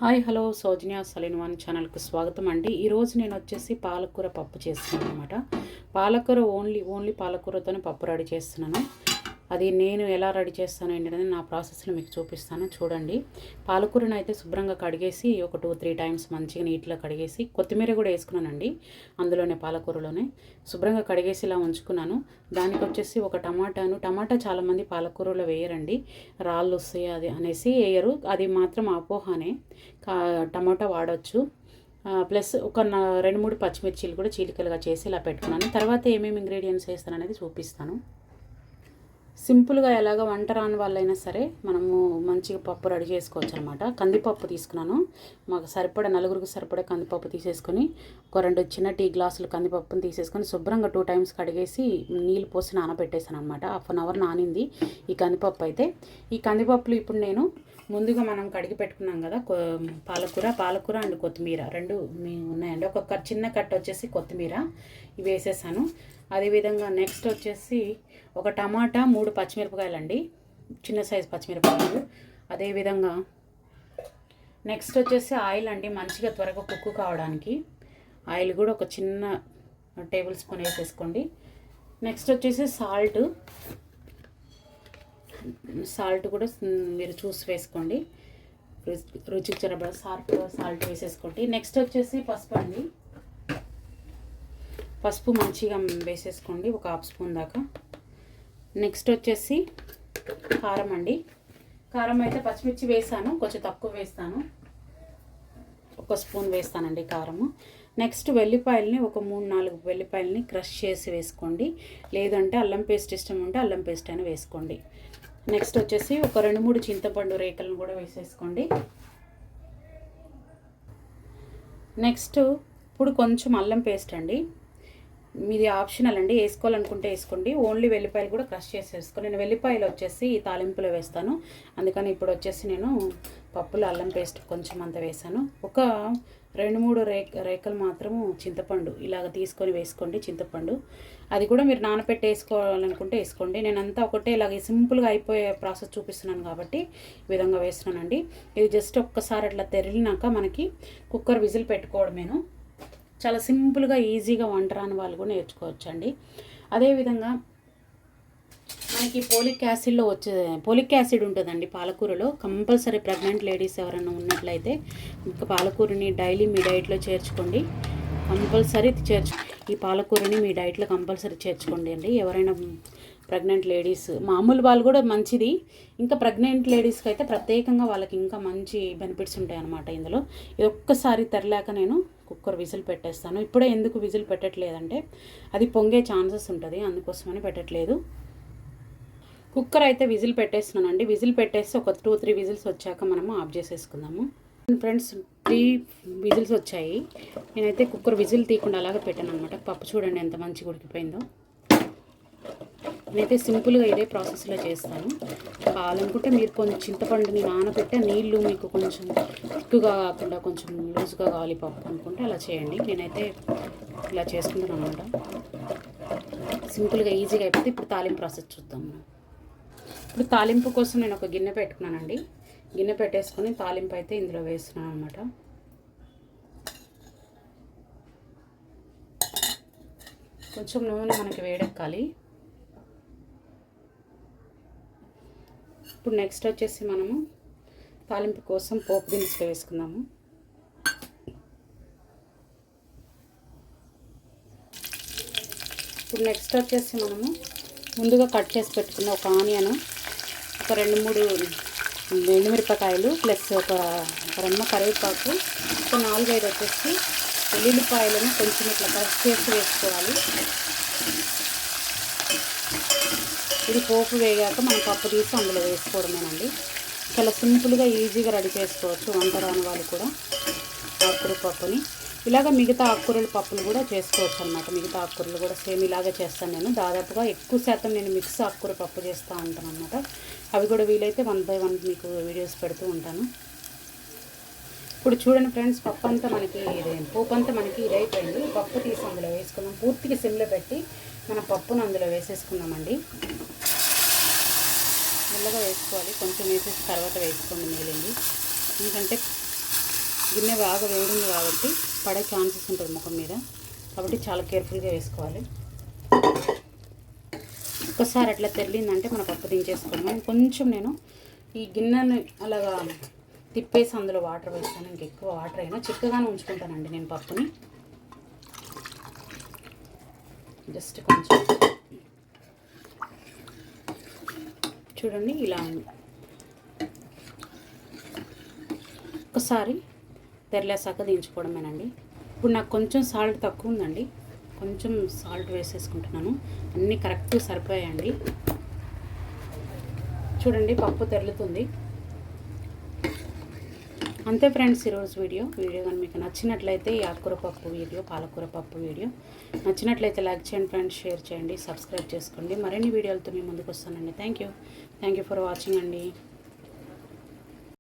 Hi hello సౌజన్య సలీన్ one ఛానల్కి స్వాగతం అండి. ఈరోజు నేను వచ్చేసి పాలకూర పప్పు చేస్తున్నాను అనమాట. పాలకూర ఓన్లీ పాలకూరతోనే పప్పు రెడీ చేస్తున్నాను. అది నేను ఎలా రెడీ చేస్తాను ఏంటనేది నా ప్రాసెస్లో మీకు చూపిస్తాను, చూడండి. పాలకూరను అయితే శుభ్రంగా కడిగేసి ఒక 2-3 టైమ్స్ మంచిగా నీట్గా కడిగేసి కొత్తిమీర కూడా వేసుకున్నానండి. అందులోనే పాలకూరలోనే శుభ్రంగా కడిగేసి ఇలా ఉంచుకున్నాను. దానికి వచ్చేసి ఒక టమాటా చాలామంది పాలకూరలో వేయరండి, రాళ్ళు వస్తాయి అది అనేసి వేయరు. అది మాత్రం అపోహనే. టమాటా వాడచ్చు. ప్లస్ ఒక 2-3 పచ్చిమిర్చీలు కూడా చీలికలుగా చేసి ఇలా పెట్టుకున్నాను. తర్వాత ఏమేమి ఇంగ్రీడియంట్స్ వేస్తాను అనేది చూపిస్తాను. సింపుల్గా ఎలాగ వంట రాని వాళ్ళైనా సరే మనము మంచిగా పప్పు రెడీ చేసుకోవచ్చు అనమాట. కందిపప్పు తీసుకున్నాను. మాకు సరిపడా నలుగురికి సరిపడా కందిపప్పు తీసేసుకొని ఒక 2 చిన్న టీ గ్లాసులు కందిపప్పుని తీసేసుకొని శుభ్రంగా 2 టైమ్స్ కడిగేసి నీళ్ళు పోసి నానబెట్టేసాను అనమాట. 1/2 అవర్ నానింది ఈ కందిపప్పు అయితే. ఈ కందిపప్పులు ఇప్పుడు నేను ముందుగా మనం కడిగి పెట్టుకున్నాం కదా పాలకూర అండ్ కొత్తిమీర 2 ఉన్నాయండి. ఒక చిన్న కట్ట వచ్చేసి కొత్తిమీర ఇవి వేసేసాను. అదేవిధంగా నెక్స్ట్ వచ్చేసి ఒక టమాటా 3 పచ్చిమిరపకాయలు అండి, చిన్న సైజు పచ్చిమిరపకాయలు. అదేవిధంగా నెక్స్ట్ వచ్చేసి ఆయిల్ అండి, మంచిగా త్వరగా కుక్కు కావడానికి ఆయిల్ కూడా ఒక చిన్న టేబుల్ స్పూన్ వేసేసుకోండి. నెక్స్ట్ వచ్చేసి సాల్ట్ కూడా మీరు చూసి వేసుకోండి, రుచికి సరిపడా సాల్ట్ వేసేసుకోండి. నెక్స్ట్ వచ్చేసి పసుపు అండి, పసుపు మంచిగా వేసేసుకోండి, ఒక 1/2 స్పూన్ దాకా. నెక్స్ట్ వచ్చేసి కారం అండి, కారం అయితే పచ్చిమిర్చి వేసాను, కొంచెం తక్కువ వేస్తాను, 1 స్పూన్ వేస్తానండి కారము. నెక్స్ట్ వెల్లిపాయలని ఒక 3-4 వెల్లిపాయలని క్రష్ చేసి వేసుకోండి, లేదంటే అల్లం పేస్ట్ ఇష్టం ఉంటే అల్లం పేస్ట్ అయినా వేసుకోండి. నెక్స్ట్ వచ్చేసి ఒక 2-3 చింతపండు రేకలను కూడా వేసేసుకోండి. నెక్స్ట్ ఇప్పుడు కొంచెం అల్లం పేస్ట్ అండి, మీది ఆప్షనల్ అండి, వేసుకోవాలనుకుంటే వేసుకోండి. ఓన్లీ వెల్లిపాయలు కూడా క్రష్ చేసి వేసుకోండి. నేను వెల్లిపాయలు వచ్చేసి తాలింపులో వేస్తాను, అందుకని ఇప్పుడు వచ్చేసి నేను పప్పులో అల్లం పేస్ట్ కొంచెం అంత వేసాను. ఒక 2-3 రేకలు మాత్రము చింతపండు ఇలాగ తీసుకొని వేసుకోండి. చింతపండు అది కూడా మీరు నానపెట్టి వేసుకోవాలనుకుంటే వేసుకోండి. నేనంతా ఒకటే ఇలాగ సింపుల్గా అయిపోయే ప్రాసెస్ చూపిస్తున్నాను కాబట్టి ఈ విధంగా వేస్తున్నానండి. ఇది జస్ట్ ఒక్కసారి అట్లా తెరిలినాక మనకి కుక్కర్ విజిల్ పెట్టుకోవడమేను. చాలా సింపుల్గా ఈజీగా వంట రాని వాళ్ళు కూడా నేర్చుకోవచ్చు అండి. అదేవిధంగా మనకి పోలిక్ యాసిడ్ ఉంటుందండి పాలకూరలో. కంపల్సరీ ప్రెగ్నెంట్ లేడీస్ ఎవరైనా ఉన్నట్లయితే ఇంకా పాలకూరని డైలీ మీ డైట్లో చేర్చుకోండి, కంపల్సరీ ఈ పాలకూరని మీ డైట్లో కంపల్సరీ చేర్చుకోండి అండి. ఎవరైనా ప్రెగ్నెంట్ లేడీస్, మామూలు వాళ్ళు కూడా మంచిది, ఇంకా ప్రెగ్నెంట్ లేడీస్కి అయితే ప్రత్యేకంగా వాళ్ళకి ఇంకా మంచి బెనిఫిట్స్ ఉంటాయి అన్నమాట ఇందులో. ఇది ఒక్కసారి తెరలేక నేను కుక్కర్ విజిల్ పెట్టేస్తాను. ఇప్పుడే ఎందుకు విజిల్ పెట్టట్లేదంటే అది పొంగే ఛాన్సెస్ ఉంటుంది, అందుకోసమని పెట్టట్లేదు. కుక్కర్ అయితే విజిల్ పెట్టేస్తున్నానండి. విజిల్ పెట్టేసి ఒక 2-3 విజిల్స్ వచ్చాక మనము ఆఫ్ చేసేసుకుందాము. ఫ్రెండ్స్ 3 విజిల్స్ వచ్చాయి. నేనైతే కుక్కర్ విజిల్ తీయకుండా అలాగే పెట్టాను అనమాట. పప్పు చూడండి ఎంత మంచిగా ఉడికిపోయిందో. నేనైతే సింపుల్గా ఇదే ప్రాసెస్లో చేస్తాను. కావాలనుకుంటే మీరు కొంచెం చింతపండుని నానబెట్టే నీళ్ళు మీకు కొంచెం ఎక్కువగా కాకుండా కొంచెం లూజ్గా కావాలి పప్పు అనుకుంటే అలా చేయండి. నేనైతే ఇలా చేసుకుంటాను అనమాట. సింపుల్గా ఈజీగా అయిపోతే ఇప్పుడు తాలింపు ప్రాసెస్ చూద్దాము. ఇప్పుడు తాలింపు కోసం నేను ఒక గిన్నె పెట్టుకున్నానండి. గిన్నె పెట్టేసుకొని తాలింపు అయితే ఇందులో వేస్తున్నాను అనమాట. కొంచెం నూనె మనకి వేడెక్కాలి. ఇప్పుడు నెక్స్ట్ వచ్చేసి మనము తాలింపు కోసం పోపు దినుసులు వేసుకుందాము. ఇప్పుడు నెక్స్ట్ వచ్చేసి మనము ముందుగా కట్ చేసి పెట్టుకున్న ఒక ఆనియన్, ఒక 2-3 ఎండుమిరపకాయలు, ప్లస్ ఒక రెమ్మ కరివేపాకు, ఒక 4-5 వచ్చేసి వెల్లుల్లిపాయలను కొంచెం ఇట్లా క్రష్ చేసి వేసుకోవాలి. ఇది పోపు వేగాక మనం పప్పు తీసి అందులో వేసుకోవడమేనండి. చాలా సింపుల్గా ఈజీగా రెడీ చేసుకోవచ్చు వంట రాని వాళ్ళు కూడా ఆకుకూర పప్పుని. ఇలాగ మిగతా ఆకుకూరల పప్పులు కూడా చేసుకోవచ్చు అన్నమాట. మిగతా ఆకుకూరలు కూడా సేమ్ ఇలాగే చేస్తాను నేను. దాదాపుగా ఎక్కువ శాతం నేను మిక్స్ ఆకుకూర పప్పు చేస్తూ ఉంటాను అన్నమాట. అవి కూడా వీలైతే 1 by 1 మీకు వీడియోస్ పెడుతూ ఉంటాను. ఇప్పుడు చూడండి ఫ్రెండ్స్, పోపు అంతా మనకి ఇదైపోయింది. పప్పు తీసి అందులో వేసుకుందాం. పూర్తిగా సిమ్లో పెట్టి మన పప్పును అందులో వేసేసుకుందామండి. మెల్లగా వేసుకోవాలి, కొంచెం వేసేసి తర్వాత వేసుకోండి మిగిలింది. ఎందుకంటే గిన్నె బాగా వేడింది కాబట్టి పడే ఛాన్సెస్ ఉంటుంది ముఖం మీద, కాబట్టి చాలా కేర్ఫుల్గా వేసుకోవాలి. ఒక్కసారి అట్లా తెల్లిందంటే మన పప్పు దించేసుకోవడం. కొంచెం నేను ఈ గిన్నెని అలాగా తిప్పేసి అందులో వాటర్ వేస్తాను. ఇంకెక్కువ వాటర్ అయినా చిక్కగానే ఉంచుకుంటానండి నేను పప్పుని. జస్ట్ కొంచెం చూడండి ఇలా ఉంది. ఒకసారి తెరలేసాక దించుకోవడమేనండి. ఇప్పుడు నాకు కొంచెం సాల్ట్ తక్కువ ఉందండి, కొంచెం సాల్ట్ వేసేసుకుంటున్నాను. అన్నీ కరెక్ట్గా సరిపోయాయండి. చూడండి పప్పు తెరులుతుంది. అంతే ఫ్రెండ్స్ ఈరోజు వీడియో కానీ మీకు నచ్చినట్లయితే ఈ ఆకుకూర పప్పు వీడియో, పాలకూర పప్పు వీడియో నచ్చినట్లయితే లైక్ చేయండి ఫ్రెండ్స్, షేర్ చేయండి, సబ్స్క్రైబ్ చేసుకోండి. మరిన్ని వీడియోలతో మీ ముందుకు వస్తానండి. థ్యాంక్ యూ ఫర్ వాచింగ్ అండి.